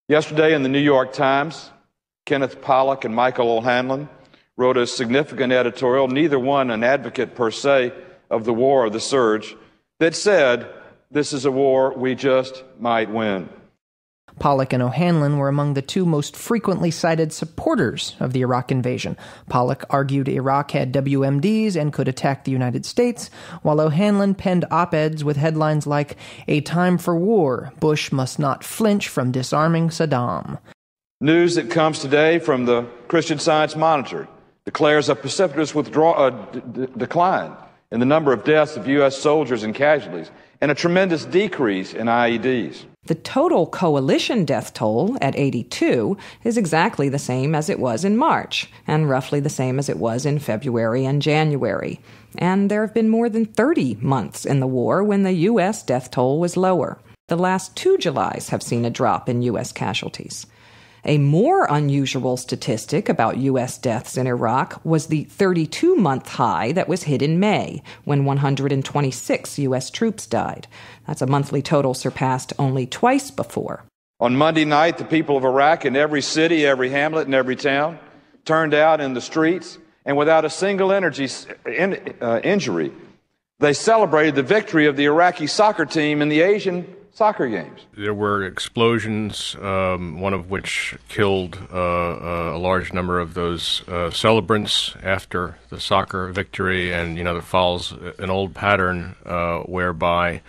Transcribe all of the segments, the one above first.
Yesterday in the New York Times, Kenneth Pollock and Michael O'Hanlon wrote a significant editorial, neither one an advocate per se of the war or the surge, that said, "This is a war we just might win." Pollock and O'Hanlon were among the two most frequently cited supporters of the Iraq invasion. Pollock argued Iraq had WMDs and could attack the United States, while O'Hanlon penned op-eds with headlines like, "A time for war, Bush must not flinch from disarming Saddam." News that comes today from the Christian Science Monitor declares a precipitous decline in the number of deaths of U.S. soldiers and casualties, and a tremendous decrease in IEDs. The total coalition death toll at 82 is exactly the same as it was in March, and roughly the same as it was in February and January. And there have been more than 30 months in the war when the U.S. death toll was lower. The last 2 Julys have seen a drop in U.S. casualties. A more unusual statistic about U.S. deaths in Iraq was the 32-month high that was hit in May, when 126 U.S. troops died. That's a monthly total surpassed only twice before. On Monday night, the people of Iraq in every city, every hamlet, and every town turned out in the streets, and without a single injury, they celebrated the victory of the Iraqi soccer team in the Asian soccer games. There were explosions, one of which killed a large number of those celebrants after the soccer victory, and that follows an old pattern whereby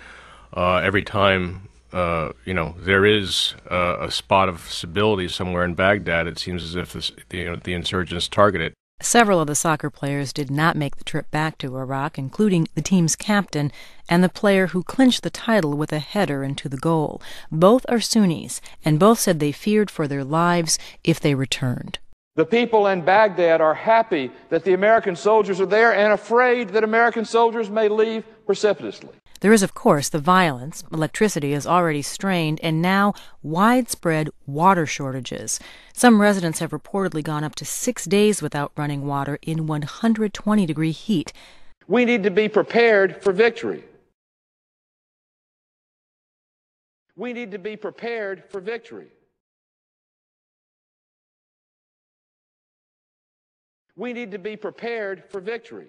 every time there is a spot of stability somewhere in Baghdad, it seems as if the insurgents target it. Several of the soccer players did not make the trip back to Iraq, including the team's captain and the player who clinched the title with a header into the goal. Both are Sunnis, and both said they feared for their lives if they returned. The people in Baghdad are happy that the American soldiers are there and afraid that American soldiers may leave precipitously. There is, of course, the violence. Electricity is already strained, and now widespread water shortages. Some residents have reportedly gone up to 6 days without running water in 120-degree heat. We need to be prepared for victory. We need to be prepared for victory. We need to be prepared for victory.